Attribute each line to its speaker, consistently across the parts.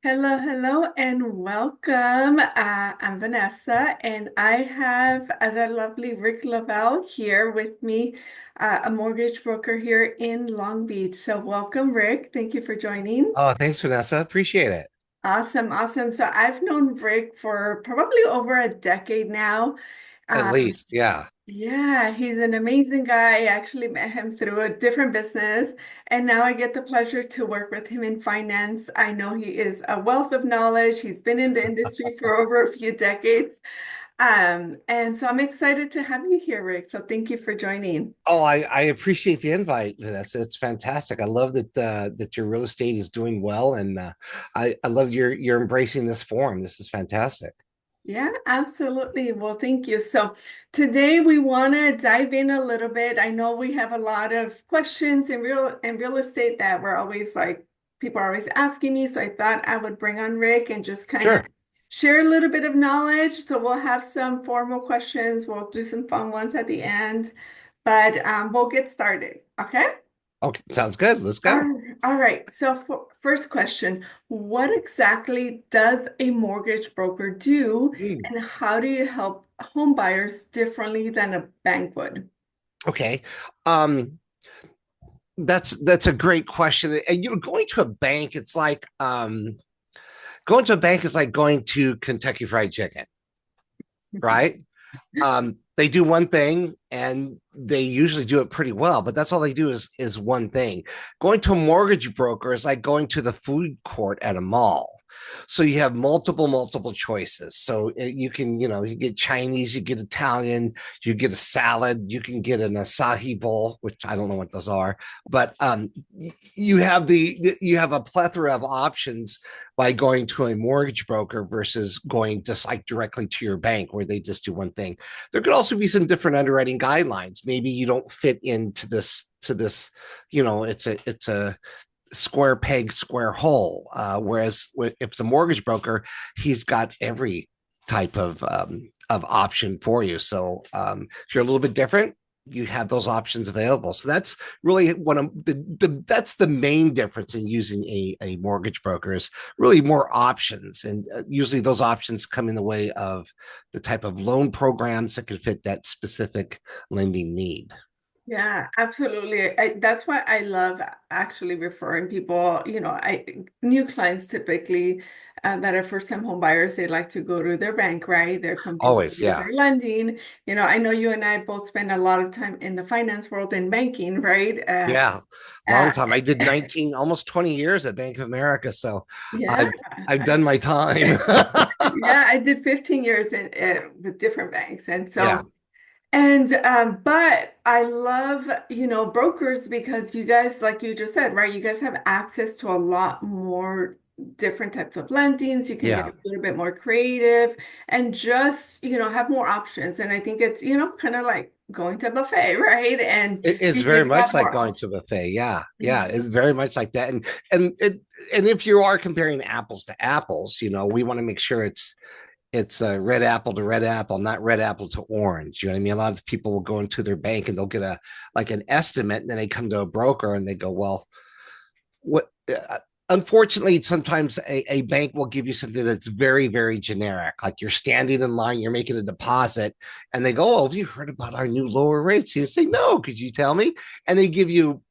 Speaker 1: Hello, hello, and welcome. I'm Vanessa, and I have the lovely Rick Loveall here with me, a mortgage broker here in Long Beach. So, welcome, Rick. Thank you for joining.
Speaker 2: Oh, thanks, Vanessa. Appreciate it.
Speaker 1: Awesome, awesome. So, I've known Rick for probably over a decade now.
Speaker 2: At
Speaker 1: Um,
Speaker 2: least, yeah.
Speaker 1: Yeah, he's an amazing guy. I actually met him through a different business, and now I get the pleasure to work with him in finance. I know he is a wealth of knowledge. He's been in the industry for over a few decades. And so I'm excited to have you here, Rick. So thank you for joining.
Speaker 2: Oh, I appreciate the invite, Vanessa. It's fantastic. I love that your real estate is doing well, and I love you're embracing this form. This is fantastic.
Speaker 1: Yeah, absolutely. Well, thank you. So today we want to dive in a little bit. I know we have a lot of questions in real estate that we're always like people are always asking me. So I thought I would bring on Rick and just kind of
Speaker 2: Sure.
Speaker 1: share a little bit of knowledge. So we'll have some formal questions. We'll do some fun ones at the end, but we'll get started. Okay?
Speaker 2: Okay, sounds good. Let's
Speaker 1: All
Speaker 2: go.
Speaker 1: all right. So for first question, what exactly does a mortgage broker do,
Speaker 2: Mm,
Speaker 1: and how do you help home buyers differently than a bank would?
Speaker 2: okay. Um, that's a great question. And going to a bank, it's like going to a bank is like going to Kentucky Fried Chicken, right? They do one thing and they usually do it pretty well, but that's all they do is one thing. Going to a mortgage broker is like going to the food court at a mall. So you have multiple choices. So you can, you get Chinese, you get Italian, you get a salad, you can get an acai bowl, which I don't know what those are, but you have a plethora of options by going to a mortgage broker versus going just like directly to your bank where they just do one thing. There could also be some different underwriting guidelines. Maybe you don't fit into this, it's a square peg, square hole. Whereas if it's a mortgage broker, he's got every type of option for you. So if you're a little bit different, you have those options available. So that's really one of that's the main difference in using a mortgage broker is really more options. And usually those options come in the way of the type of loan programs that can fit that specific lending need.
Speaker 1: Yeah, absolutely. That's why I love actually referring people, new clients typically that are first-time home buyers, they like to go to their bank, right? They're comfortable
Speaker 2: Always,
Speaker 1: with
Speaker 2: yeah.
Speaker 1: their lending. I know you and I both spend a lot of time in the finance world and banking, right?
Speaker 2: Yeah, long
Speaker 1: Uh,
Speaker 2: time. I did 19, almost 20 years at Bank of America, so
Speaker 1: yeah,
Speaker 2: I've done my time.
Speaker 1: yeah, I did 15 years with different banks. And
Speaker 2: Yeah,
Speaker 1: so but I love, brokers because you guys, like you just said, right? You guys have access to a lot more different types of lendings. You can get
Speaker 2: yeah.
Speaker 1: a little bit more creative and just, have more options. And I think it's, kind of like going to a buffet, right? And
Speaker 2: It's
Speaker 1: you
Speaker 2: very
Speaker 1: just have
Speaker 2: much like
Speaker 1: more
Speaker 2: going to a
Speaker 1: options.
Speaker 2: buffet. Yeah, yeah.
Speaker 1: Mhm.
Speaker 2: It's very much like that. And if you are comparing apples to apples, we want to make sure it's a red apple to red apple, not red apple to orange. You know what I mean? A lot of people will go into their bank and they'll get a like an estimate, and then they come to a broker and they go, well, what unfortunately sometimes a bank will give you something that's very generic, like you're standing in line, you're making a deposit, and they go, oh, have you heard about our new lower rates? You say, no, could you tell me? And they give you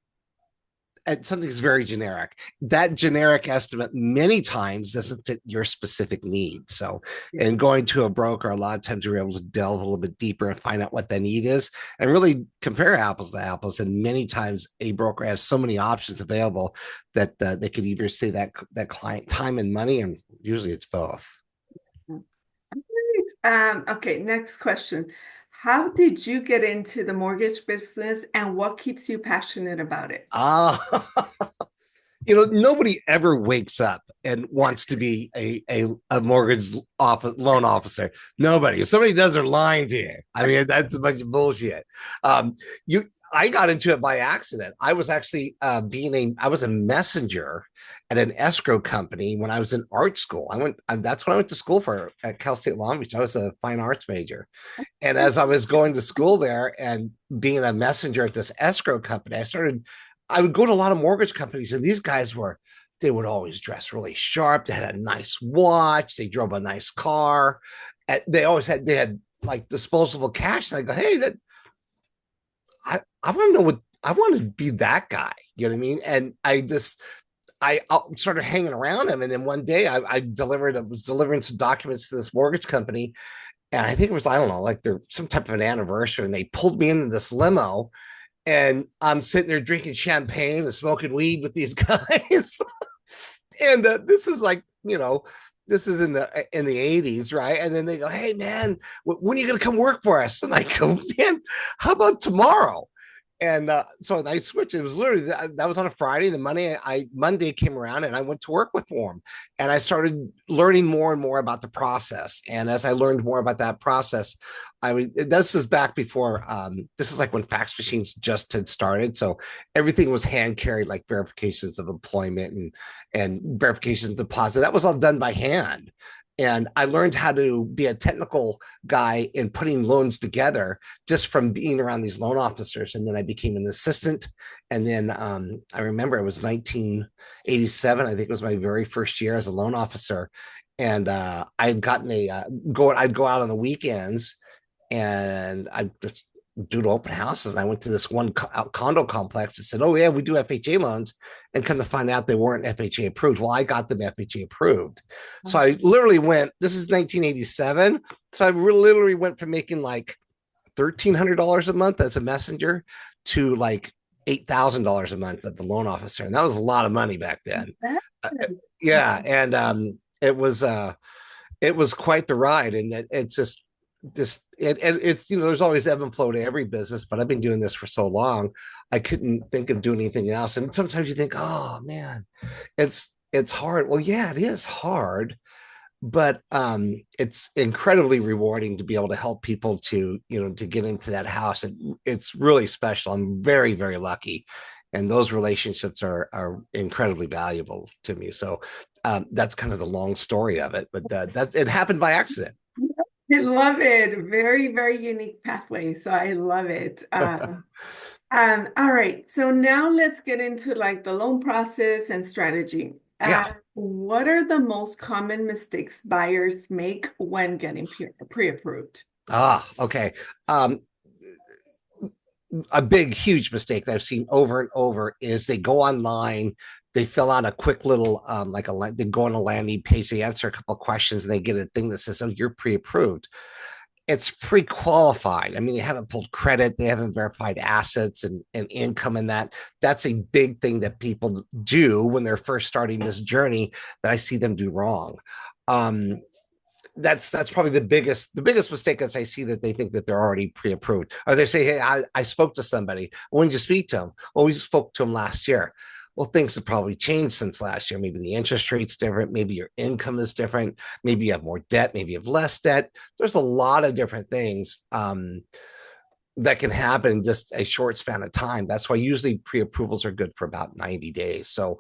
Speaker 2: something's very generic. That generic estimate many times doesn't fit your specific need. So,
Speaker 1: Yeah.
Speaker 2: and going to a broker, a lot of times you're able to delve a little bit deeper and find out what that need is and really compare apples to apples. And many times a broker has so many options available that they could either save that client time and money, and usually it's both.
Speaker 1: Okay, next question. How did you get into the mortgage business and what keeps you passionate about it?
Speaker 2: Ah, nobody ever wakes up and wants to be a mortgage loan officer. Nobody. If somebody does, they're lying to you. I mean, that's a bunch of bullshit. Um, you, I got into it by accident. I was actually I was a messenger at an escrow company when I was in art school. That's when I went to school for at Cal State Long Beach. I was a fine arts major. And as I was going to school there and being a messenger at this escrow company, I would go to a lot of mortgage companies, and these guys were they would always dress really sharp. They had a nice watch. They drove a nice car. And they had like disposable cash. And I go, hey, that I want to know what I want to be that guy. You know what I mean? And I started hanging around him. And then one day I was delivering some documents to this mortgage company. And I think it was, I don't know, like they're some type of an anniversary. And they pulled me into this limo and I'm sitting there drinking champagne and smoking weed with these guys. And this is like, this is in the 80s, right? And then they go, hey man, when are you gonna come work for us? And I go, man, how about tomorrow? And so I switched. It was literally that was on a Friday. The Monday came around, and I went to work with them, and I started learning more and more about the process. And as I learned more about that process, this is back before. This is like when fax machines just had started, so everything was hand carried, like verifications of employment and verifications of deposit. That was all done by hand. And I learned how to be a technical guy in putting loans together just from being around these loan officers. And then I became an assistant. And then I remember it was 1987. I think it was my very first year as a loan officer. And I had gotten I'd go out on the weekends and I just do open houses. And I went to this one condo complex and said, oh, yeah, we do FHA loans. And come to find out they weren't FHA approved. Well, I got them FHA approved. So I literally this is 1987. So I literally went from making like $1,300 a month as a messenger to like $8,000 a month at the loan officer. And that was a lot of money back then. Uh, yeah. And it was quite the ride. And it's it's there's always ebb and flow to every business, but I've been doing this for so long I couldn't think of doing anything else. And sometimes you think, oh man, it's hard. Well, yeah, it is hard, but it's incredibly rewarding to be able to help people to to get into that house. And it's really special. I'm very, very lucky, and those relationships are incredibly valuable to me. So that's kind of the long story of it, but that's it happened by accident.
Speaker 1: I love it. Very, very unique pathway. So I love it. All right. So now let's get into like the loan process and strategy.
Speaker 2: Yeah.
Speaker 1: What are the most common mistakes buyers make when getting pre-approved?
Speaker 2: Okay. A big, huge mistake that I've seen over and over is they go online, they fill out a quick little, they go on a landing page, they answer a couple of questions, and they get a thing that says, oh, you're pre-approved. It's pre-qualified. I mean, they haven't pulled credit, they haven't verified assets and income and that. That's a big thing that people do when they're first starting this journey that I see them do wrong. That's probably the biggest mistake as I see that they think that they're already pre-approved. Or they say, hey, I spoke to somebody. When did you speak to them? Well, we spoke to them last year. Well, things have probably changed since last year. Maybe the interest rate's different. Maybe your income is different. Maybe you have more debt. Maybe you have less debt. There's a lot of different things that can happen in just a short span of time. That's why usually pre-approvals are good for about 90 days. So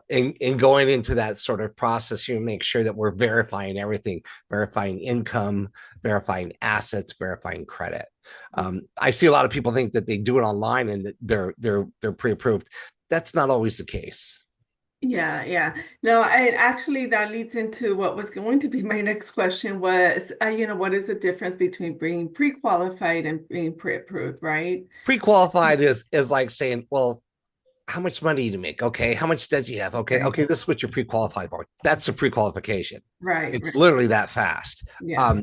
Speaker 2: in going into that sort of process, you make sure that we're verifying everything, verifying income, verifying assets, verifying credit. I see a lot of people think that they do it online and that they're pre-approved. That's not always the case.
Speaker 1: Yeah, yeah. No, I actually that leads into what was going to be my next question was, what is the difference between being pre-qualified and being pre-approved, right?
Speaker 2: Pre-qualified is like saying, well, how much money do you make? Okay, how much debt do you have? Okay,
Speaker 1: Right,
Speaker 2: okay, this is what you're pre-qualified for. That's the pre-qualification.
Speaker 1: right,
Speaker 2: It's
Speaker 1: right.
Speaker 2: literally that fast.
Speaker 1: Yeah,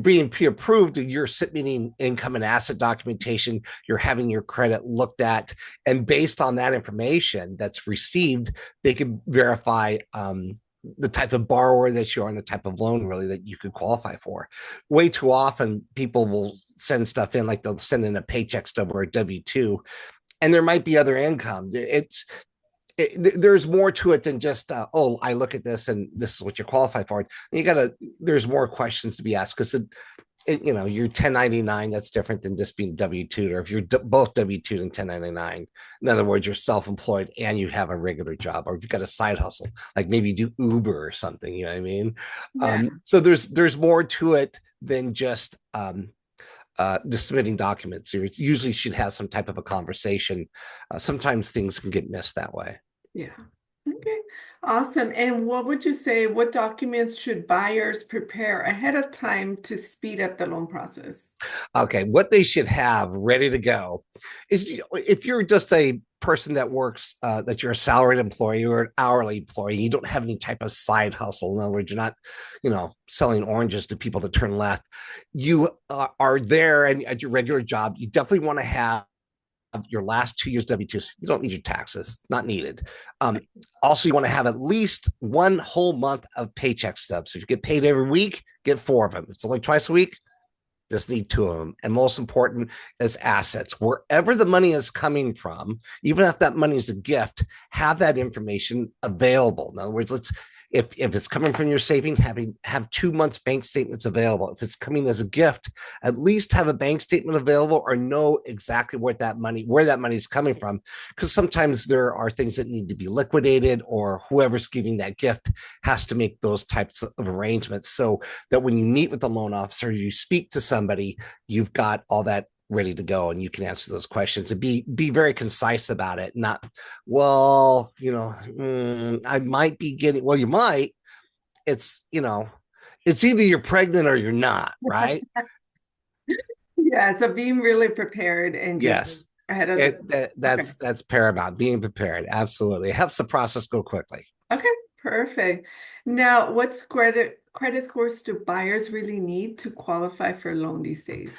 Speaker 2: Being pre-approved, you're submitting income and asset documentation, you're having your credit looked at, and based on that information that's received, they can verify the type of borrower that you are and the type of loan really that you could qualify for. Way too often, people will send stuff in, like they'll send in a paycheck stub or a W-2, and there might be other income. There's more to it than just oh, I look at this and this is what you're qualified for. There's more questions to be asked because you're 1099. That's different than just being W-2, or if you're both W-2 and 1099. In other words, you're self-employed and you have a regular job, or if you've got a side hustle, like maybe you do Uber or something. You know what I mean?
Speaker 1: yeah,
Speaker 2: So there's more to it than just submitting documents. You usually should have some type of a conversation. Sometimes things can get missed that way.
Speaker 1: yeah. Okay. Awesome. And what would you say, what documents should buyers prepare ahead of time to speed up the loan process?
Speaker 2: Okay, what they should have ready to go is, if you're just a person that works, that you're a salaried employee or an hourly employee, you don't have any type of side hustle. In other words, you're not, selling oranges to people to turn left. You are there and at your regular job. You definitely want to have your last 2 years W-2s. You don't need your taxes, not needed. Also, you want to have at least one whole month of paycheck stubs. So if you get paid every week, get 4 of them. It's only twice a week, just need 2 of them. And most important is assets. Wherever the money is coming from, even if that money is a gift, have that information available. In other words, if it's coming from your saving, have 2 months bank statements available. If it's coming as a gift, at least have a bank statement available, or know exactly where that money is coming from. Because sometimes there are things that need to be liquidated, or whoever's giving that gift has to make those types of arrangements, so that when you meet with the loan officer, you speak to somebody, you've got all that ready to go and you can answer those questions and be very concise about it. Not, well, I might be getting, well, you might. It's, it's either you're pregnant or you're not, right?
Speaker 1: Yeah, so being really prepared and just
Speaker 2: Yes.
Speaker 1: ahead of
Speaker 2: it
Speaker 1: the
Speaker 2: that,
Speaker 1: okay.
Speaker 2: that's paramount. Being prepared, absolutely, it helps the process go quickly.
Speaker 1: Okay, perfect. Now, what's credit scores do buyers really need to qualify for a loan these days?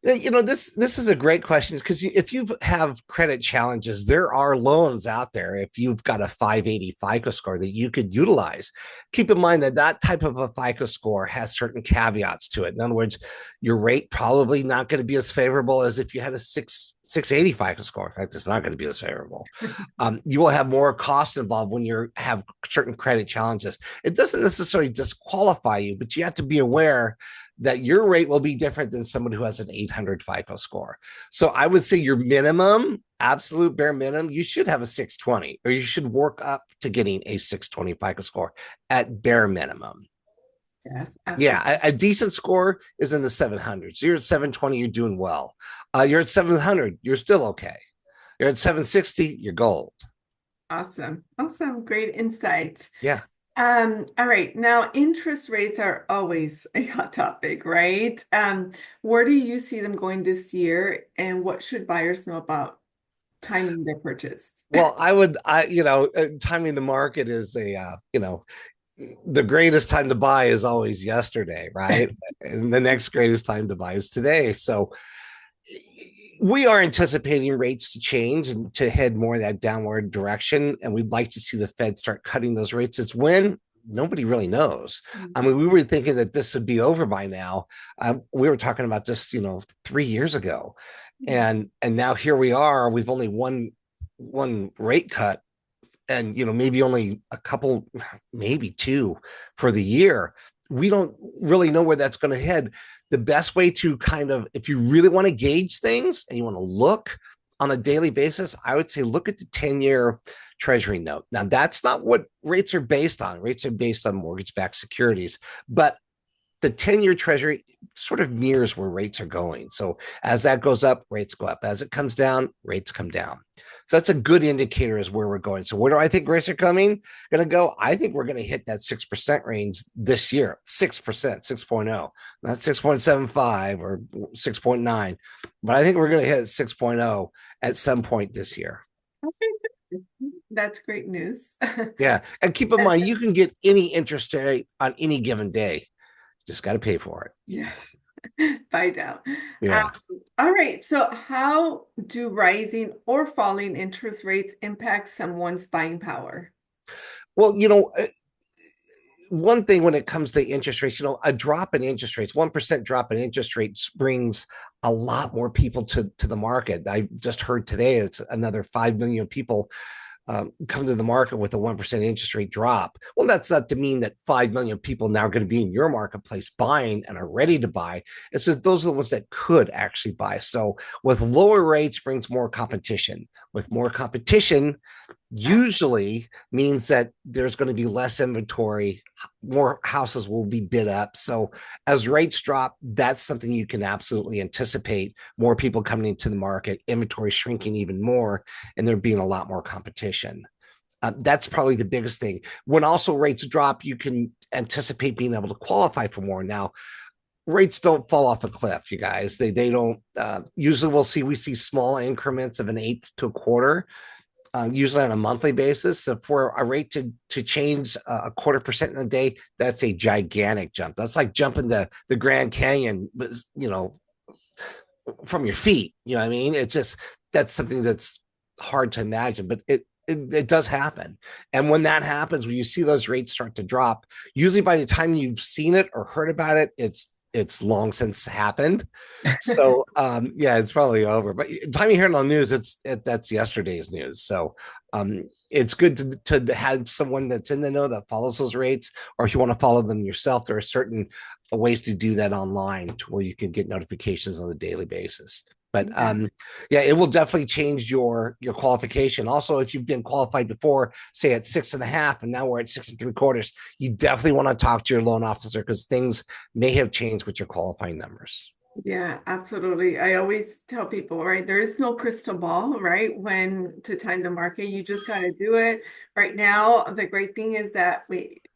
Speaker 2: This is a great question, because if you have credit challenges, there are loans out there. If you've got a 580 FICO score that you could utilize, keep in mind that that type of a FICO score has certain caveats to it. In other words, your rate probably not going to be as favorable as if you had a 680 FICO score. In fact, it's not going to be as favorable. You will have more cost involved when you have certain credit challenges. It doesn't necessarily disqualify you, but you have to be aware that your rate will be different than someone who has an 800 FICO score. So I would say your minimum, absolute bare minimum, you should have a 620, or you should work up to getting a 620 FICO score at bare minimum.
Speaker 1: Yes,
Speaker 2: Yeah,
Speaker 1: absolutely.
Speaker 2: a decent score is in the 700s. You're at 720, you're doing well. You're at 700, you're still okay. You're at 760, you're gold.
Speaker 1: Awesome. Awesome. Great insight.
Speaker 2: Yeah.
Speaker 1: All right. Now, interest rates are always a hot topic, right? Where do you see them going this year, and what should buyers know about timing their purchase?
Speaker 2: Well, timing the market is the greatest time to buy is always yesterday, right? And the next greatest time to buy is today. So we are anticipating rates to change and to head more that downward direction. And we'd like to see the Fed start cutting those rates. It's when nobody really knows. I mean, we were thinking that this would be over by now. We were talking about this, 3 years ago, and now here we are. We've only one rate cut, and maybe only a couple, maybe two for the year. We don't really know where that's going to head. The best way to kind of, if you really want to gauge things and you want to look on a daily basis, I would say look at the 10-year treasury note. Now, that's not what rates are based on. Rates are based on mortgage-backed securities, but the 10-year treasury sort of mirrors where rates are going. So as that goes up, rates go up. As it comes down, rates come down. So that's a good indicator as where we're going. So where do I think rates are going to go? I think we're going to hit that 6% range this year. 6%, 6.0, not 6.75 or 6.9, but I think we're going to hit 6.0 at some point this year.
Speaker 1: Okay. That's great news.
Speaker 2: Yeah. And keep in mind, you can get any interest rate on any given day. Just got to pay for it.
Speaker 1: Yes, find out.
Speaker 2: Yeah.
Speaker 1: All right. So, how do rising or falling interest rates impact someone's buying power?
Speaker 2: Well, one thing when it comes to interest rates, a drop in interest rates, 1% drop in interest rates brings a lot more people to the market. I just heard today it's another 5 million people come to the market with a 1% interest rate drop. Well, that's not to mean that 5 million people now are going to be in your marketplace buying and are ready to buy. It's just those are the ones that could actually buy. So with lower rates brings more competition. With more competition, usually means that there's going to be less inventory, more houses will be bid up. So as rates drop, that's something you can absolutely anticipate: more people coming into the market, inventory shrinking even more, and there being a lot more competition. That's probably the biggest thing. When also rates drop, you can anticipate being able to qualify for more. Now, rates don't fall off a cliff, you guys. They don't. Usually, we see small increments of an eighth to a quarter, usually on a monthly basis. So for a rate to change a 1/4% in a day, that's a gigantic jump. That's like jumping the Grand Canyon, from your feet. You know what I mean? It's just that's something that's hard to imagine, but it does happen. And when that happens, when you see those rates start to drop, usually by the time you've seen it or heard about it, it's long since happened. So yeah, it's probably over. But the time you hear it on the news, that's yesterday's news. So it's good to have someone that's in the know that follows those rates, or if you want to follow them yourself, there are certain ways to do that online to where you can get notifications on a daily basis. But
Speaker 1: Yeah.
Speaker 2: yeah, it will definitely change your qualification. Also, if you've been qualified before, say at 6.5, and now we're at 6 3/4, you definitely want to talk to your loan officer because things may have changed with your qualifying numbers.
Speaker 1: Yeah, absolutely. I always tell people, right, there is no crystal ball, right, when to time the market. You just got to do it. Right now, the great thing is that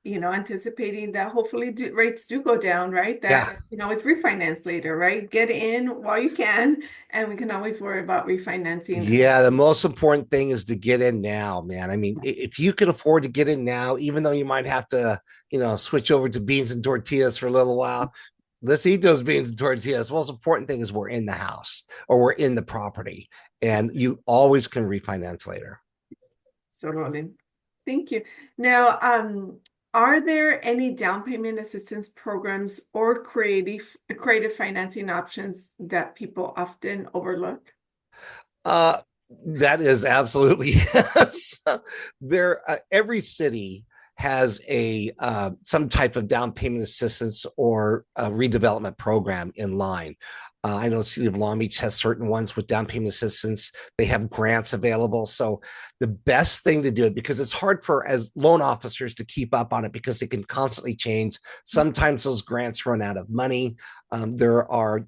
Speaker 1: anticipating that hopefully rates do go down, right?
Speaker 2: Yeah.
Speaker 1: That, it's refinance later, right? Get in while you can, and we can always worry about refinancing.
Speaker 2: Yeah, the most important thing is to get in now, man. I mean, if you can afford to get in now, even though you might have to, switch over to beans and tortillas for a little while, let's eat those beans and tortillas. The most important thing is we're in the house or we're in the property, and you always can refinance later.
Speaker 1: So, Roland, thank you. Now, are there any down payment assistance programs or creative financing options that people often overlook?
Speaker 2: Uh, that is absolutely yes. Every city has a some type of down payment assistance or a redevelopment program in line. I know the city of Long Beach has certain ones with down payment assistance. They have grants available. So the best thing to do it, because it's hard for as loan officers to keep up on it because it can constantly change. Sometimes those grants run out of money. There are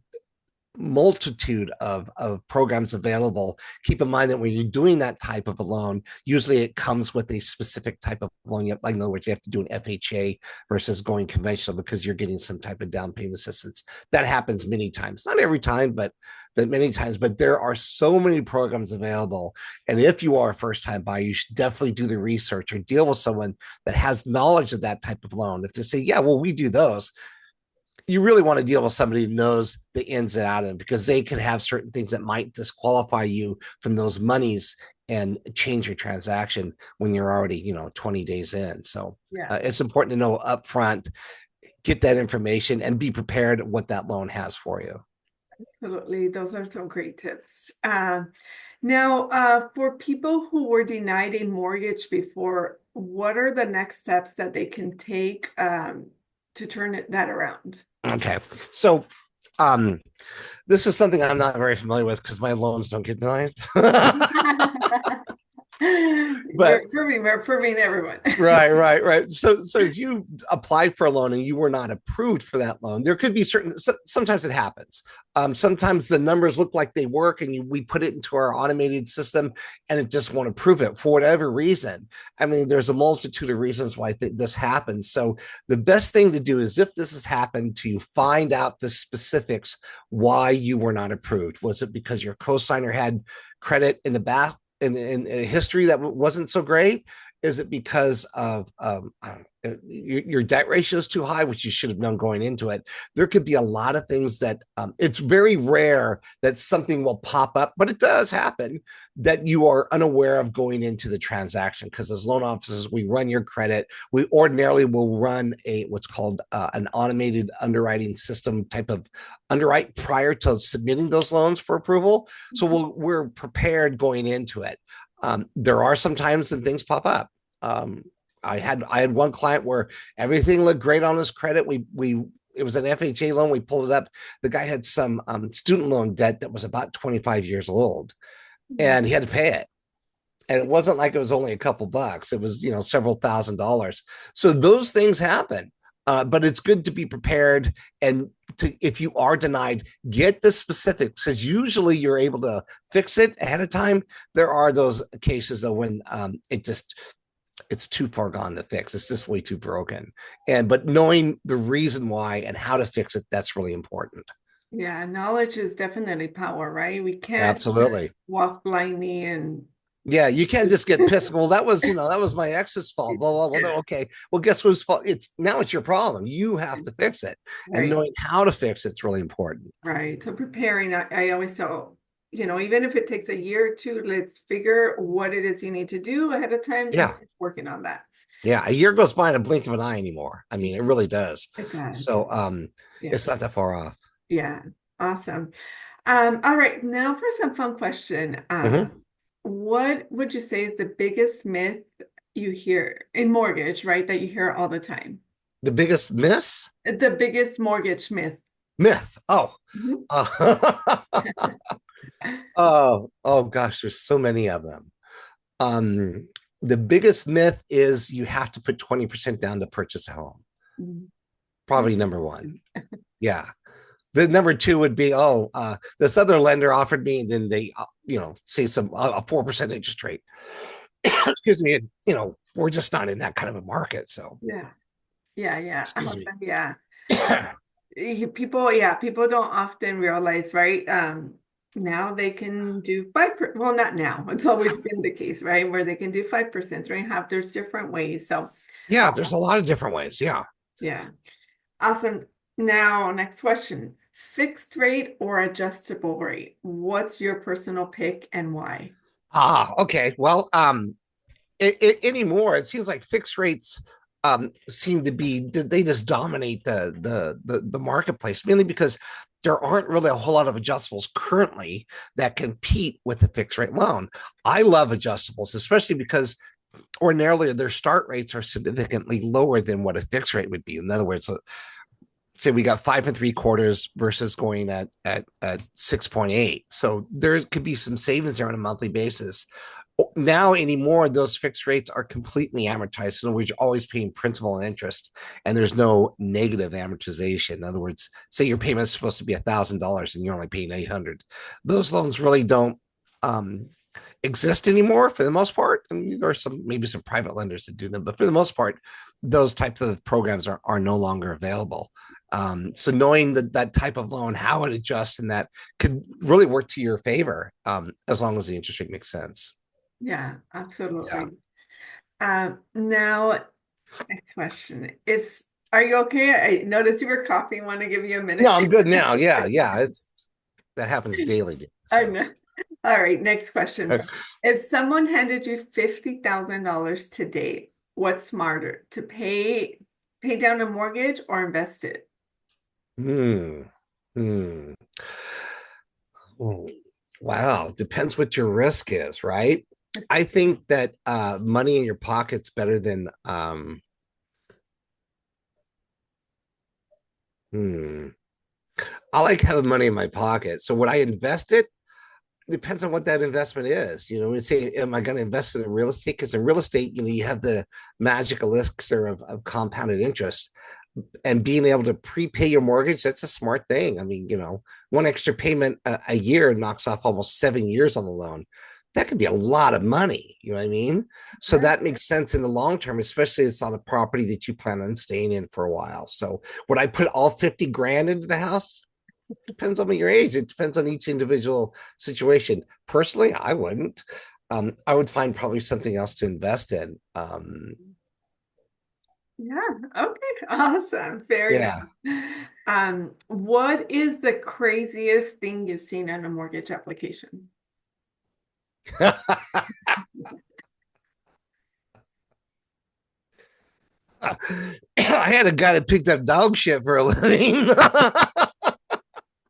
Speaker 2: multitude of programs available. Keep in mind that when you're doing that type of a loan, usually it comes with a specific type of loan. Like in other words, you have to do an FHA versus going conventional because you're getting some type of down payment assistance. That happens many times, not every time, but many times. But there are so many programs available, and if you are a first-time buyer, you should definitely do the research or deal with someone that has knowledge of that type of loan. If they say, "Yeah, well, we do those," you really want to deal with somebody who knows the ins and outs of it because they can have certain things that might disqualify you from those monies and change your transaction when you're already 20 days in. So
Speaker 1: Yeah,
Speaker 2: it's important to know upfront, get that information, and be prepared what that loan has for you.
Speaker 1: absolutely. Those are some great tips. Now, for people who were denied a mortgage before, what are the next steps that they can take to turn that around?
Speaker 2: Okay, so um, this is something I'm not very familiar with because my loans don't get denied. But
Speaker 1: We're proving everyone.
Speaker 2: right. So if you applied for a loan and you were not approved for that loan, there could be sometimes it happens. Sometimes the numbers look like they work and we put it into our automated system and it just won't approve it for whatever reason. I mean, there's a multitude of reasons why this happens. So the best thing to do is if this has happened to you, find out the specifics why you were not approved. Was it because your cosigner had credit in the back in a history that wasn't so great? Is it because of your debt ratio is too high, which you should have known going into it? There could be a lot of things that it's very rare that something will pop up, but it does happen that you are unaware of going into the transaction. Because as loan officers, we run your credit. We ordinarily will run what's called an automated underwriting system type of underwrite prior to submitting those loans for approval. So we're prepared going into it. There are some times that things pop up. I had one client where everything looked great on his credit. We it was an FHA loan. We pulled it up. The guy had some student loan debt that was about 25 years old, and he had to pay it. And it wasn't like it was only a couple bucks. It was several $1,000s. So those things happen. But it's good to be prepared and if you are denied, get the specifics because usually you're able to fix it ahead of time. There are those cases though when it just it's too far gone to fix. It's just way too broken. But knowing the reason why and how to fix it, that's really important.
Speaker 1: Yeah, knowledge is definitely power, right? We can't just
Speaker 2: Absolutely.
Speaker 1: walk blindly and
Speaker 2: Yeah, you can't just get pissed. Well, that was, that was my ex's fault. Blah, blah, blah. Well,
Speaker 1: yeah,
Speaker 2: okay. Well, guess whose fault? It's your problem. You have to fix it. And
Speaker 1: right,
Speaker 2: knowing how to fix it's really important.
Speaker 1: right. So preparing, I always tell, even if it takes a year or two, let's figure what it is you need to do ahead of time and
Speaker 2: Yeah.
Speaker 1: start working on that.
Speaker 2: Yeah. A year goes by in a blink of an eye anymore. I mean, it really does.
Speaker 1: It does.
Speaker 2: So
Speaker 1: Yeah,
Speaker 2: it's not that far off.
Speaker 1: yeah. Awesome. All right, now for some fun question.
Speaker 2: Mhm.
Speaker 1: What would you say is the biggest myth you hear in mortgage, right? That you hear all the time?
Speaker 2: The biggest miss?
Speaker 1: The biggest mortgage myth.
Speaker 2: Myth. Oh.
Speaker 1: Mhm.
Speaker 2: Uh, oh gosh, there's so many of them. Um, the biggest myth is you have to put 20% down to purchase a home.
Speaker 1: Mhm.
Speaker 2: Probably number one. Yeah. The number two would be, this other lender offered me, and then they, say a 4% interest rate. Excuse me. We're just not in that kind of a market. So,
Speaker 1: Yeah, yeah, yeah.
Speaker 2: excuse me.
Speaker 1: Yeah. People don't often realize, right? Now they can do well, not now. It's always been the case, right? Where they can do 5%, right? There's different ways. So,
Speaker 2: Yeah, there's a lot of different ways. Yeah.
Speaker 1: yeah. Awesome. Now, next question. Fixed rate or adjustable rate? What's your personal pick and why?
Speaker 2: Okay. Well, anymore, it seems like fixed rates seem to be they just dominate the marketplace, mainly because there aren't really a whole lot of adjustables currently that compete with the fixed rate loan. I love adjustables, especially because ordinarily their start rates are significantly lower than what a fixed rate would be. In other words, say we got 5.75 versus going at 6.8. So there could be some savings there on a monthly basis. Now anymore, those fixed rates are completely amortized. So we're always paying principal and interest, and there's no negative amortization. In other words, say your payment is supposed to be $1,000 and you're only paying 800. Those loans really don't um, exist anymore for the most part. And there are maybe some private lenders that do them, but for the most part, those types of programs are no longer available. So knowing that type of loan, how it adjusts, and that could really work to your favor, as long as the interest rate makes sense.
Speaker 1: Yeah,
Speaker 2: Yeah.
Speaker 1: absolutely. Now, next question. Are you okay? I noticed you were coughing. Want to give you a
Speaker 2: No,
Speaker 1: minute?
Speaker 2: I'm good now. Yeah, yeah. That happens daily.
Speaker 1: I
Speaker 2: So
Speaker 1: know. All right, next question. If someone handed you $50,000 today, what's smarter, to pay down a mortgage or invest it?
Speaker 2: hmm. Hmm. Oh, wow. Depends what your risk is, right? I think that money in your pocket's better than hmm. I like having money in my pocket. So would I invest it? Depends on what that investment is. We say, am I going to invest in real estate? Because in real estate, you have the magic elixir of compounded interest, and being able to prepay your mortgage. That's a smart thing. I mean, one extra payment a year knocks off almost 7 years on the loan. That could be a lot of money. You know what I mean? So
Speaker 1: Yeah.
Speaker 2: that makes sense in the long term, especially if it's on a property that you plan on staying in for a while. So would I put all 50 grand into the house? Depends on your age. It depends on each individual situation. Personally, I wouldn't. I would find probably something else to invest in.
Speaker 1: Yeah. Okay. Awesome. Fair
Speaker 2: Yeah.
Speaker 1: enough. What is the craziest thing you've seen on a mortgage application?
Speaker 2: I had a guy that picked up dog shit for a living.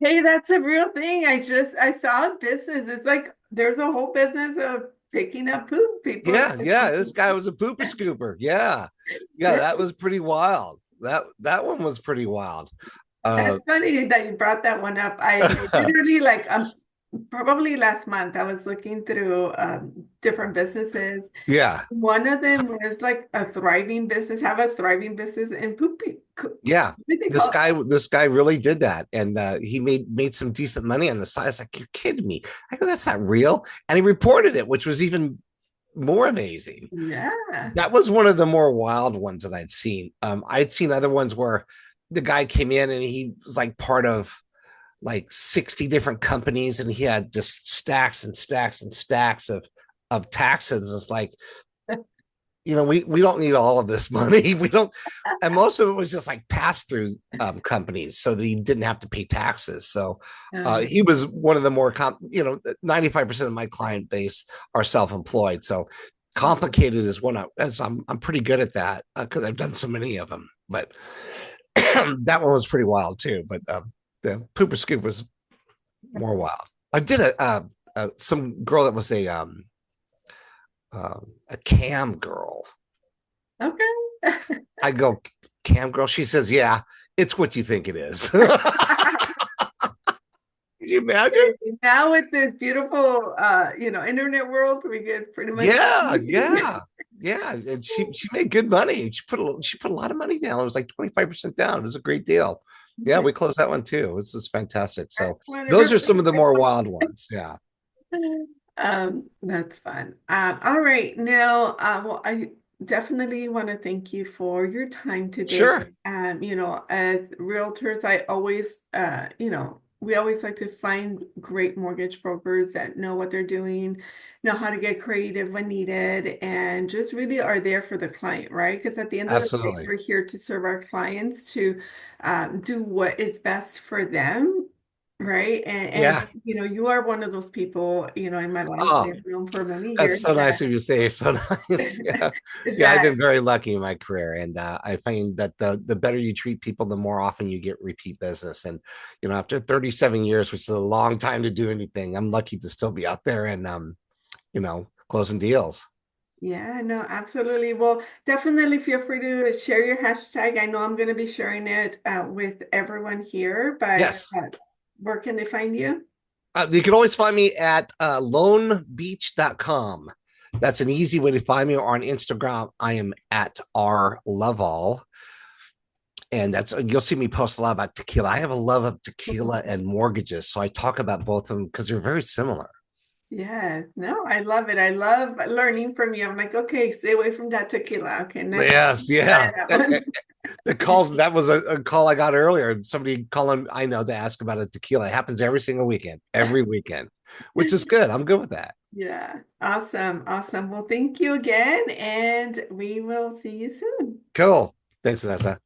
Speaker 1: Hey, that's a real thing. I saw a business. It's like there's a whole business of picking up poop. People
Speaker 2: Yeah, yeah. This guy was a pooper scooper. Yeah. Yeah, that was pretty wild. That one was pretty wild.
Speaker 1: That's
Speaker 2: Uh
Speaker 1: funny that you brought that one up. I literally probably last month I was looking through different businesses.
Speaker 2: yeah.
Speaker 1: One of them was like a thriving business, have a thriving business in poopy. What
Speaker 2: Yeah.
Speaker 1: do they
Speaker 2: This
Speaker 1: call
Speaker 2: guy this guy really did that, and he made some decent money on the side. I was like, you're kidding me. I go, that's not real. And he reported it, which was even more amazing.
Speaker 1: Yeah.
Speaker 2: That was one of the more wild ones that I'd seen. I'd seen other ones where the guy came in and he was like part of like 60 different companies and he had just stacks and stacks and stacks of taxes. It's like, we don't need all of this money. We don't, and most of it was just like pass through companies so that he didn't have to pay taxes. So
Speaker 1: Um,
Speaker 2: he was one of the more 95% of my client base are self-employed. So complicated is one as I'm pretty good at that because I've done so many of them. But that one was pretty wild too. But the pooper scoop was more wild. I did some girl that was a cam girl.
Speaker 1: okay.
Speaker 2: I go, cam girl. She says, yeah, it's what you think it is. Can you imagine?
Speaker 1: Now with this beautiful internet world, we get pretty much
Speaker 2: Yeah,
Speaker 1: anything.
Speaker 2: yeah, yeah. And she made good money. She put a lot of money down. It was like 25% down. It was a great deal. Yeah, we closed that one too. This was fantastic. So those are some of the more wild ones. Yeah.
Speaker 1: That's fun. All right. Now, well, I definitely want to thank you for your time today.
Speaker 2: Sure.
Speaker 1: As realtors, I always, we always like to find great mortgage brokers that know what they're doing, know how to get creative when needed, and just really are there for the client, right? Because at the end of the day,
Speaker 2: Absolutely.
Speaker 1: we're here to serve our clients to do what is best for them. Right. And
Speaker 2: Yeah.
Speaker 1: you are one of those people, in my life that
Speaker 2: Oh,
Speaker 1: I've known for many
Speaker 2: that's
Speaker 1: years
Speaker 2: so nice
Speaker 1: that
Speaker 2: of you to say. So nice. Yeah. Yeah, I've
Speaker 1: that
Speaker 2: been very lucky in my career. And I find that the better you treat people, the more often you get repeat business. And, after 37 years, which is a long time to do anything, I'm lucky to still be out there and, closing deals.
Speaker 1: yeah, no, absolutely. Well, definitely feel free to share your hashtag. I know I'm going to be sharing it with everyone here, but
Speaker 2: Yes.
Speaker 1: where can they find you?
Speaker 2: You can always find me at lonebeach.com. That's an easy way to find me. Or on Instagram, I am at R Loveall. And that's you'll see me post a lot about tequila. I have a love of tequila and mortgages, so I talk about both of them because they're very similar.
Speaker 1: Yeah, no, I love it. I love learning from you. I'm like, okay, stay away from that tequila. Okay, next
Speaker 2: Yes,
Speaker 1: try
Speaker 2: yeah.
Speaker 1: that one.
Speaker 2: The calls that was a call I got earlier. Somebody calling I know to ask about a tequila. It happens every single weekend, every weekend, which is good. I'm good with that.
Speaker 1: Yeah, awesome, awesome. Well, thank you again, and we will see you soon.
Speaker 2: Cool. Thanks, Vanessa.